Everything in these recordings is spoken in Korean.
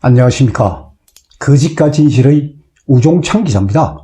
안녕하십니까. 거짓과 진실의 우종창 기자입니다.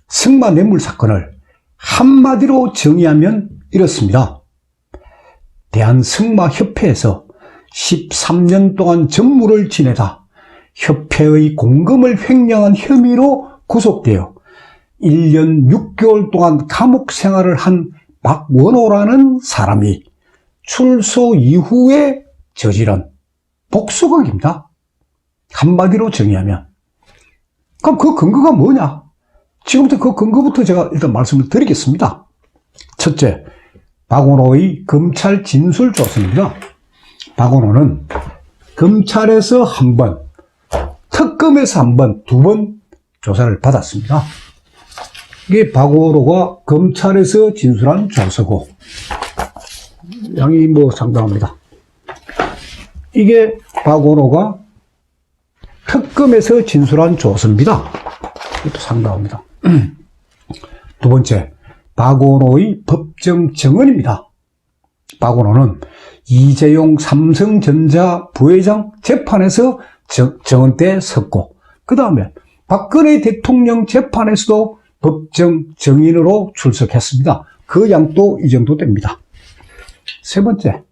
승마 뇌물 사건을 한마디로 정의하면 이렇습니다. 대한승마협회에서 13년 동안 전무를 지내다 협회의 공금을 횡령한 혐의로 구속되어 1년 6개월 동안 감옥 생활을 한 박원호라는 사람이 출소 이후에 저지른 복수극입니다. 한마디로 정의하면. 그럼 그 근거가 뭐냐? 지금부터 그 근거부터 제가 일단 말씀을 드리겠습니다. 첫째, 박원호의 검찰 진술 조서입니다. 박원호는 검찰에서 한 번, 특검에서 한 번, 두 번 조사를 받았습니다. 이게 박원호가 검찰에서 진술한 조서고, 양이 상당합니다. 이게 박원호가 특검에서 진술한 조서입니다. 이것도 상당합니다. 두 번째, 박원호의 법정 증언입니다. 박원호는 이재용 삼성전자 부회장 재판에서 증언 때 섰고, 그 다음에 박근혜 대통령 재판에서도 법정 증인으로 출석했습니다. 그 양도 이 정도 됩니다. 세 번째,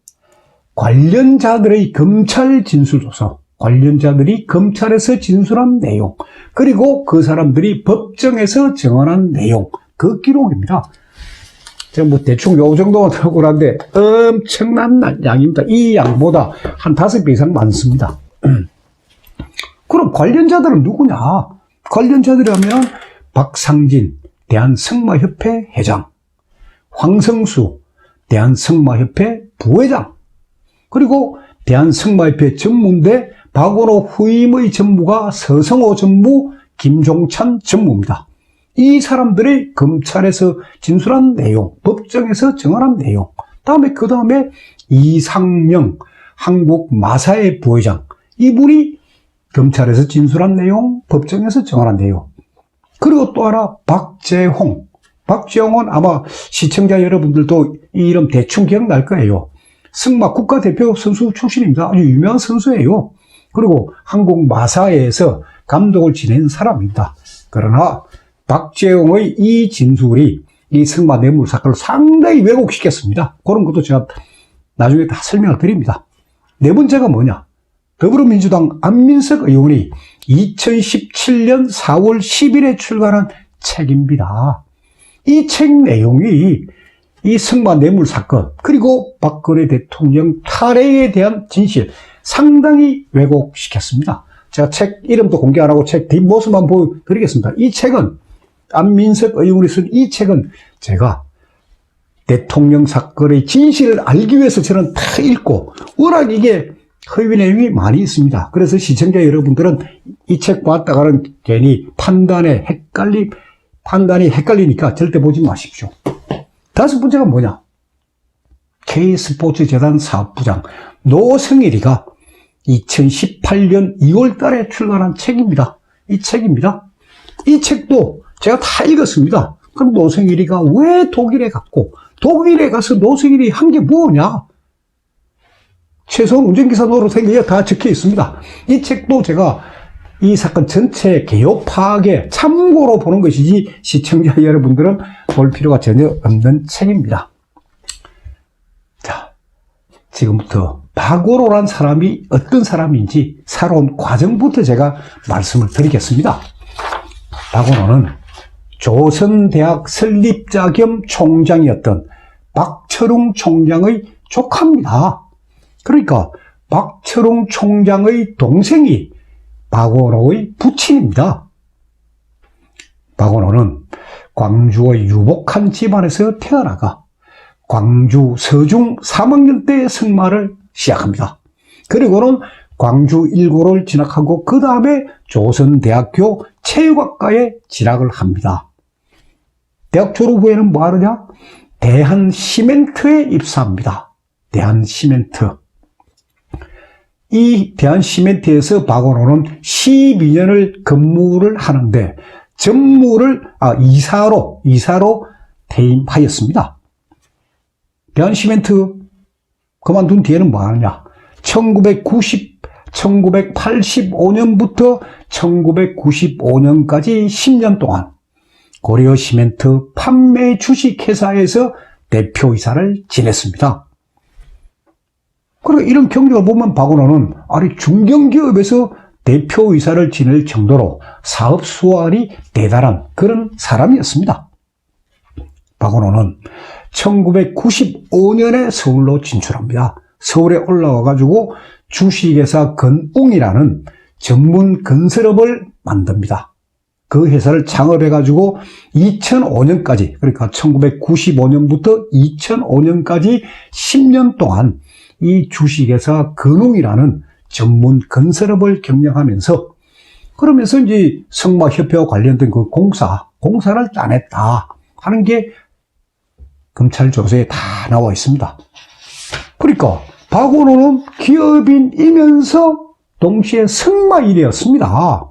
관련자들의 검찰 진술조서, 관련자들이 검찰에서 진술한 내용, 그리고 그 사람들이 법정에서 증언한 내용, 그 기록입니다. 제가 대충 요 정도만 들고 나는데 엄청난 양입니다. 이 양보다 한 5배 이상 많습니다. 그럼 관련자들은 누구냐? 관련자들이라면 박상진 대한승마협회 회장, 황성수 대한승마협회 부회장, 그리고 대한승마협회 전무인데 박원호 후임의 전무가 서성호 전무, 김종찬 전무입니다. 이 사람들이 검찰에서 진술한 내용, 법정에서 증언한 내용, 그 다음에 이상명 한국마사회 부회장, 이분이 검찰에서 진술한 내용, 법정에서 증언한 내용. 그리고 또 하나 박재홍. 박재홍은 아마 시청자 여러분들도 이 이름 대충 기억날 거예요. 승마 국가대표 선수 출신입니다. 아주 유명한 선수예요. 그리고 한국마사회에서 감독을 지낸 사람입니다. 그러나 박재홍의 이 진술이 이 승마 뇌물 사건을 상당히 왜곡시켰습니다. 그런 것도 제가 나중에 다 설명을 드립니다. 네 번째가 뭐냐? 더불어민주당 안민석 의원이 2017년 4월 10일에 출간한 책입니다. 이 책 내용이 이 승마 뇌물 사건, 그리고 박근혜 대통령 탈핵에 대한 진실 상당히 왜곡시켰습니다. 제가 책 이름도 공개 안 하고 책 뒷모습만 보여드리겠습니다. 이 책은, 안민석 의원이 쓴 이 책은 제가 대통령 사건의 진실을 알기 위해서 저는 다 읽고, 워낙 이게 허위 내용이 많이 있습니다. 그래서 시청자 여러분들은 이 책 봤다가는 괜히 판단이 헷갈리니까 절대 보지 마십시오. 다섯 번째가 뭐냐? K스포츠재단 사업부장 노승일이가 2018년 2월 달에 출간한 책입니다. 이 책입니다. 이 책도 제가 다 읽었습니다. 그럼 노승일이가 왜 독일에 갔고, 독일에 가서 노승일이 한 게 뭐냐? 최소한 운전기사 노릇한 게 다 적혀 있습니다. 이 책도 제가 이 사건 전체 개요 파악에 참고로 보는 것이지 시청자 여러분들은 볼 필요가 전혀 없는 책입니다. 자, 지금부터 박원호란 사람이 어떤 사람인지 살아온 과정부터 제가 말씀을 드리겠습니다. 박원호는 조선대학 설립자 겸 총장이었던 박철웅 총장의 조카입니다. 그러니까 박철웅 총장의 동생이 박원호의 부친입니다. 박원호는 광주의 유복한 집안에서 태어나가 광주 서중 3학년 때 승마를 시작합니다. 그리고는 광주 일고를 진학하고 그 다음에 조선대학교 체육학과에 진학을 합니다. 대학 졸업 후에는 뭐 하느냐? 대한시멘트에 입사합니다. 대한시멘트. 이 대한시멘트에서 박원호는 12년을 근무를 하는데 이사로 퇴임하였습니다. 대한시멘트 그만둔 뒤에는 뭐 하느냐? 1985년부터 1995년까지 10년 동안 고려 시멘트 판매 주식회사에서 대표이사를 지냈습니다. 그리고 이런 경력을 보면 박원호는 아니 중견기업에서 대표이사를 지낼 정도로 사업 수완이 대단한 그런 사람이었습니다. 박원호는 1995년에 서울로 진출합니다. 서울에 올라와가지고 주식회사 건웅이라는 전문 건설업을 만듭니다. 그 회사를 창업해가지고 2005년까지, 그러니까 1995년부터 2005년까지 10년 동안 이 주식회사 건웅이라는 전문 건설업을 경영하면서, 그러면서 이제 승마협회와 관련된 그 공사를 따냈다 하는 게 검찰 조서에 다 나와 있습니다. 그러니까 박원호는 기업인이면서 동시에 승마인이었습니다.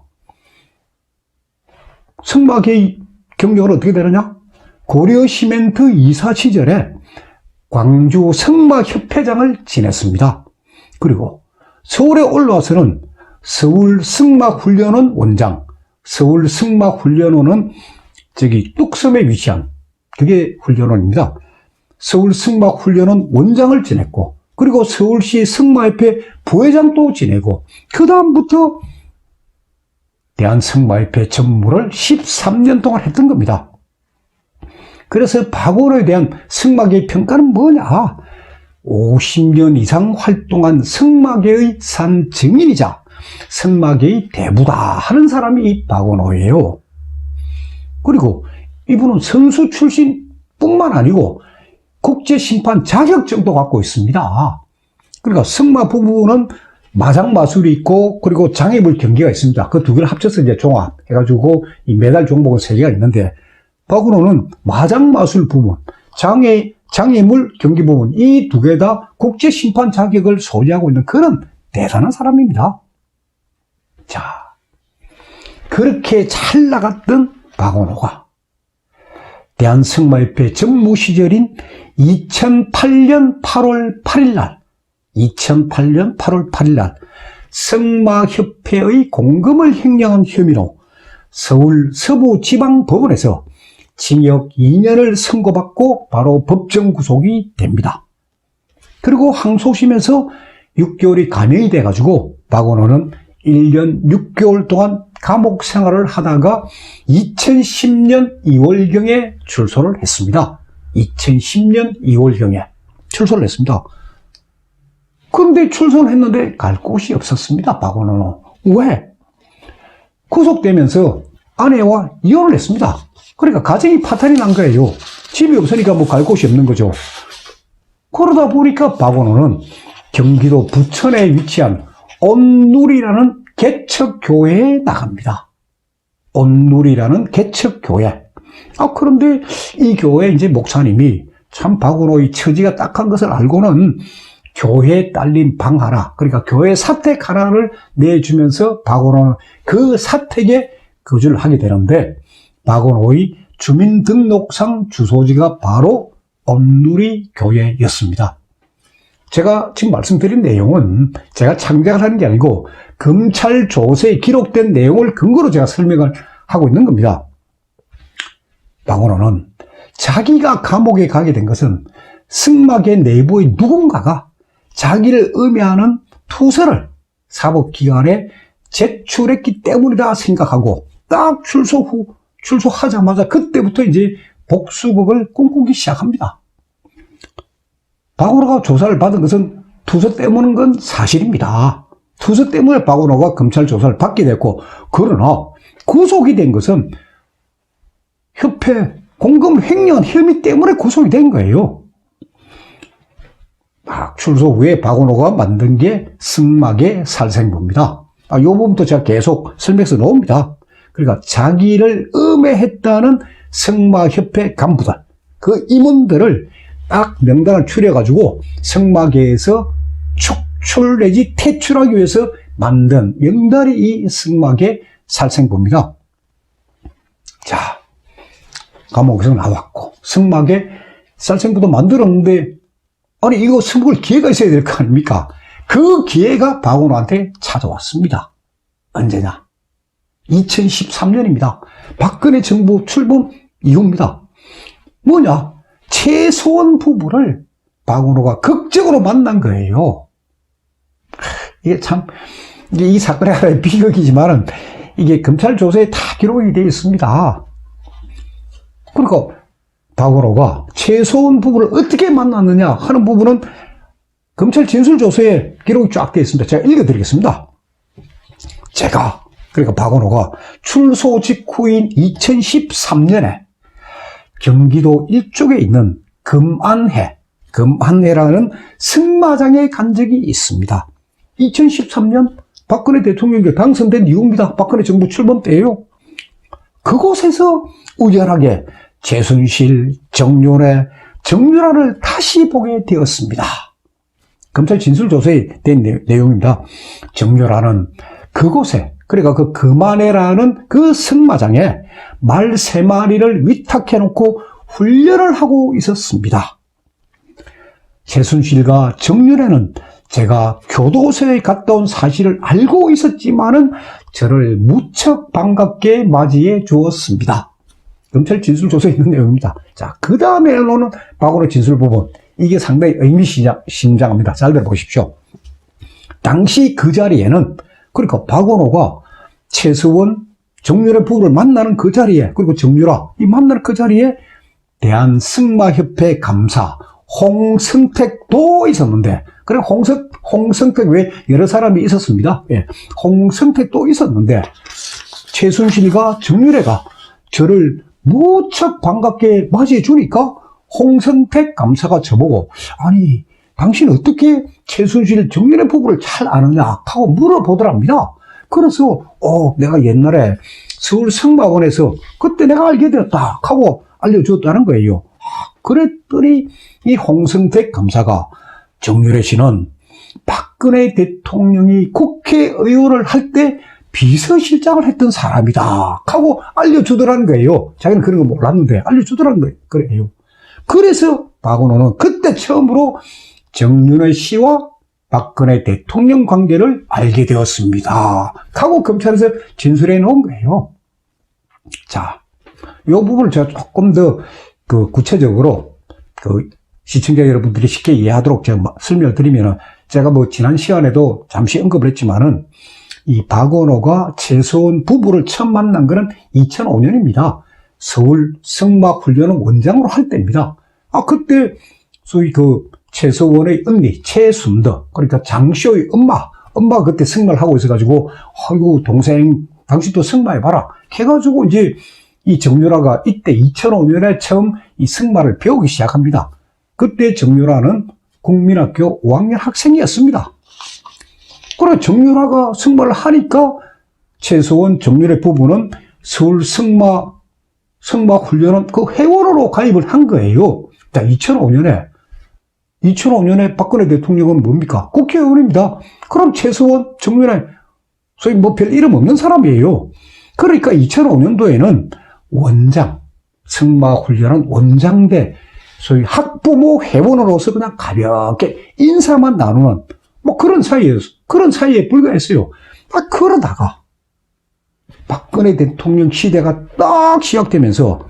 승마계의 경력은 어떻게 되느냐? 고려 시멘트 이사 시절에 광주 승마협회장을 지냈습니다. 그리고 서울에 올라와서는 서울 승마훈련원 원장, 서울 승마훈련원은 뚝섬에 위치한 그게 훈련원입니다. 서울 승마훈련원 원장을 지냈고, 그리고 서울시 승마협회 부회장도 지내고, 그 다음부터 대한승마협회 전무를 13년 동안 했던 겁니다. 그래서 박원호에 대한 승마계의 평가는 뭐냐? 50년 이상 활동한 승마계의 산 증인이자 승마계의 대부다 하는 사람이 이 박원호예요. 그리고 이분은 선수 출신뿐만 아니고 국제심판 자격증도 갖고 있습니다. 그러니까 승마 부부는 마장 마술이 있고, 그리고 장애물 경기가 있습니다. 그 두 개를 합쳐서 이제 종합해가지고 이 메달 종목은 3개가 있는데, 박원호는 마장 마술 부문, 장애물 경기 부문, 이 두 개 다 국제심판 자격을 소지하고 있는 그런 대단한 사람입니다. 자, 그렇게 잘 나갔던 박원호가 대한승마협회 전무 시절인 2008년 8월 8일 날 승마협회의 공금을 횡령한 혐의로 서울 서부지방법원에서 징역 2년을 선고받고 바로 법정 구속이 됩니다. 그리고 항소심에서 6개월이 감형이 돼가지고 박원호는 1년 6개월 동안 감옥 생활을 하다가 2010년 2월경에 출소를 했습니다. 2010년 2월경에 출소를 했습니다. 그런데 출소를 했는데 갈 곳이 없었습니다. 박원호는. 왜? 구속되면서 아내와 이혼을 했습니다. 그러니까 가정이 파탄이 난 거예요. 집이 없으니까 뭐 갈 곳이 없는 거죠. 그러다 보니까 박원호는 경기도 부천에 위치한 온누리라는 개척교회에 나갑니다. 온누리라는 개척교회. 그런데 이 교회 이제 목사님이 참 박원호의 처지가 딱한 것을 알고는 교회에 딸린 방 하나, 그러니까 교회 사택 하나를 내주면서 박원호는 그 사택에 거주를 하게 되는데, 박원호의 주민등록상 주소지가 바로 온누리 교회였습니다. 제가 지금 말씀드린 내용은 제가 창작을 하는 게 아니고 검찰 조서에 기록된 내용을 근거로 제가 설명을 하고 있는 겁니다. 박원호는 자기가 감옥에 가게 된 것은 승마계 내부의 누군가가 자기를 음해하는 투서를 사법기관에 제출했기 때문이다 생각하고, 딱 출소하자마자 그때부터 이제 복수극을 꿈꾸기 시작합니다. 박원호가 조사를 받은 것은 투서 때문인 건 사실입니다. 투서 때문에 박원호가 검찰 조사를 받게 됐고, 그러나 구속이 된 것은 협회 공금 횡령 혐의 때문에 구속이 된 거예요. 출소 후에 박원호가 만든 게 승마계 살생부입니다. 이 부분도 제가 계속 설명해서 놓습니다. 그러니까 자기를 음해했다는 승마협회 간부들, 그 임원들을 딱 명단을 추려가지고 승마계에서 축출 내지 퇴출하기 위해서 만든 명단이 이 승마계 살생부입니다. 자, 감옥에서 나왔고 승마계 살생부도 만들었는데, 아니 이거 써먹을 기회가 있어야 될 거 아닙니까? 그 기회가 박원호한테 찾아왔습니다. 언제냐? 2013년입니다. 박근혜 정부 출범 이후입니다. 뭐냐? 최소원 부부를 박원호가 극적으로 만난 거예요. 이게 참, 이 사건의 하나의 비극이지만은 이게 검찰 조사에 다 기록이 되어 있습니다. 그러니까 박원호가 최소원 부부를 어떻게 만났느냐 하는 부분은 검찰 진술조서에 기록이 쫙 되어 있습니다. 제가 읽어드리겠습니다. 그러니까 박원호가 출소 직후인 2013년에 경기도 일쪽에 있는 금안회라는 승마장에 간 적이 있습니다. 2013년 박근혜 대통령이 당선된 이후입니다. 박근혜 정부 출범 때예요. 그곳에서 우연하게 최순실, 정윤회, 정유라를 다시 보게 되었습니다. 검찰 진술조서에 된 내용입니다. 정유라는 그곳에, 그러니까 그 금안회라는 그 승마장에 말 3마리를 위탁해놓고 훈련을 하고 있었습니다. 최순실과 정윤회는 제가 교도소에 갔다 온 사실을 알고 있었지만은 저를 무척 반갑게 맞이해 주었습니다. 검찰 진술조서에 있는 내용입니다. 자, 그 다음에 나오는 박원호 진술 부분. 이게 상당히 의미심장합니다. 잘 들어보십시오. 당시 그 자리에는, 그러니까 박원호가 최서원, 정유라 부부를 만나는 그 자리에, 그리고 정유라, 이 만나는 그 자리에 대한승마협회 감사, 홍성택도 있었는데, 그래, 홍성택 외에 여러 사람이 있었습니다. 예, 홍성택도 있었는데, 최순실과 정유라가 저를 무척 반갑게 맞이해 주니까 홍성택 감사가 저보고, 아니, 당신 어떻게 최순실, 정유라 부부를 잘 아느냐 하고 물어보더랍니다. 그래서 내가 옛날에 서울 승마원에서 그때 내가 알게 되었다 하고 알려줬다는 거예요. 그랬더니 이 홍성택 감사가 정유라 씨는 박근혜 대통령이 국회의원을 할 때 비서실장을 했던 사람이다 하고 알려주더라는 거예요. 자기는 그런 거 몰랐는데 알려주더라는 거예요. 그래서 박원호는 그때 처음으로 정윤회 씨와 박근혜 대통령 관계를 알게 되었습니다 하고 검찰에서 진술해 놓은 거예요. 자, 이 부분을 제가 조금 더 구체적으로 시청자 여러분들이 쉽게 이해하도록 제가 설명을 드리면은, 제가 지난 시간에도 잠시 언급을 했지만은, 이 박원호가 최서원 부부를 처음 만난 거는 2005년입니다. 서울 승마훈련원 원장으로 할 때입니다. 그때 소위 최서원의 언니 최순더, 그러니까 장쇼의 엄마가 그때 승마를 하고 있어가지고, 아이고 동생 당신도 승마해봐라 해가지고 이제 이 정유라가 이때 2005년에 처음 이 승마를 배우기 시작합니다. 그때 정유라는 국민학교 5학년 학생이었습니다. 그래, 정유라가 승마를 하니까 최서원, 정유라 부부는 서울 승마훈련원 그 회원으로 가입을 한 거예요. 자, 2005년에 박근혜 대통령은 뭡니까? 국회의원입니다. 그럼 최서원, 정유라, 소위 별 이름 없는 사람이에요. 그러니까 2005년도에는 승마훈련원 원장대, 소위 학부모 회원으로서 그냥 가볍게 인사만 나누는 그런 사이에 불과했어요. 그러다가 박근혜 대통령 시대가 딱 시작되면서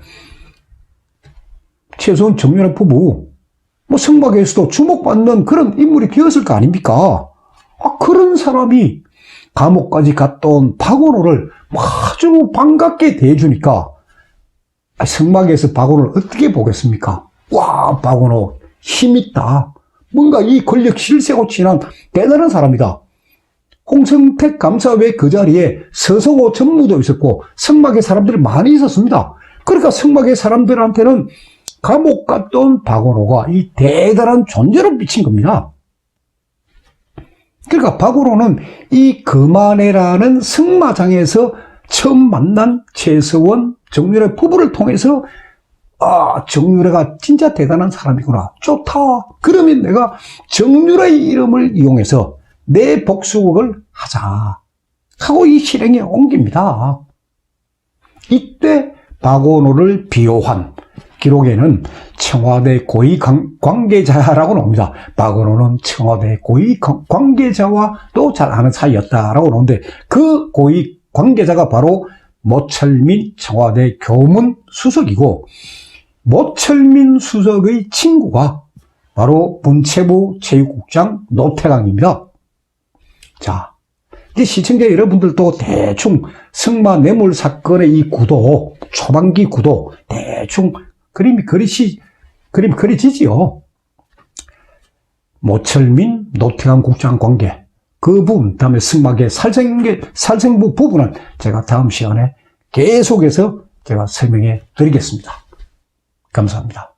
최소한 정유라 부부 승마계에서도 주목받는 그런 인물이 되었을 거 아닙니까? 그런 사람이 감옥까지 갔다 온 박원호를 아주 반갑게 대해주니까 승마계에서 박원호를 어떻게 보겠습니까? 와, 박원호 힘있다. 뭔가 이 권력 실세고 친한 대단한 사람이다. 홍성택 감사 외 그 자리에 서성호 전무도 있었고 승마계 사람들이 많이 있었습니다. 그러니까 승마계 사람들한테는 감옥 갔던 박원호가 이 대단한 존재로 비친 겁니다. 그러니까 박원호는 이 금안회라는 승마장에서 처음 만난 최서원, 정유라 부부를 통해서 정유라가 진짜 대단한 사람이구나. 좋다. 그러면 내가 정유라의 이름을 이용해서 내 복수극을 하자 하고 이 실행에 옮깁니다. 이때 박원호를 비호한 기록에는 청와대 고위 관계자라고 나옵니다. 박은호는 청와대 고위 관계자와 또 잘 아는 사이였다라고 나오는데 그 고위 관계자가 바로 모철민 청와대 교문수석이고 모철민 수석의 친구가 바로 문체부 체육국장 노태강입니다. 자, 이제 시청자 여러분들도 대충 승마 뇌물 사건의 이 구도, 초반기 구도 대충 그림이 그려지지요. 모철민, 노태강 국장 관계, 그 부분, 다음에 승마계 살생부 부분은 제가 다음 시간에 계속해서 제가 설명해 드리겠습니다. 감사합니다.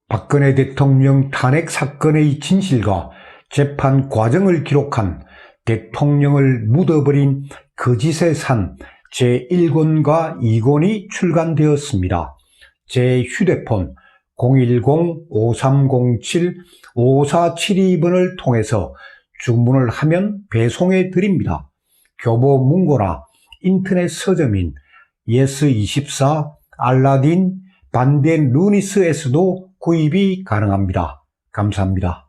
박근혜 대통령 탄핵 사건의 진실과 재판 과정을 기록한 대통령을 묻어버린 거짓의 산 제1권과 2권이 출간되었습니다. 제 휴대폰 010-5307-5472번을 통해서 주문을 하면 배송해 드립니다. 교보 문고나 인터넷 서점인 예스24, 알라딘, 반덴 루니스에서도 구입이 가능합니다. 감사합니다.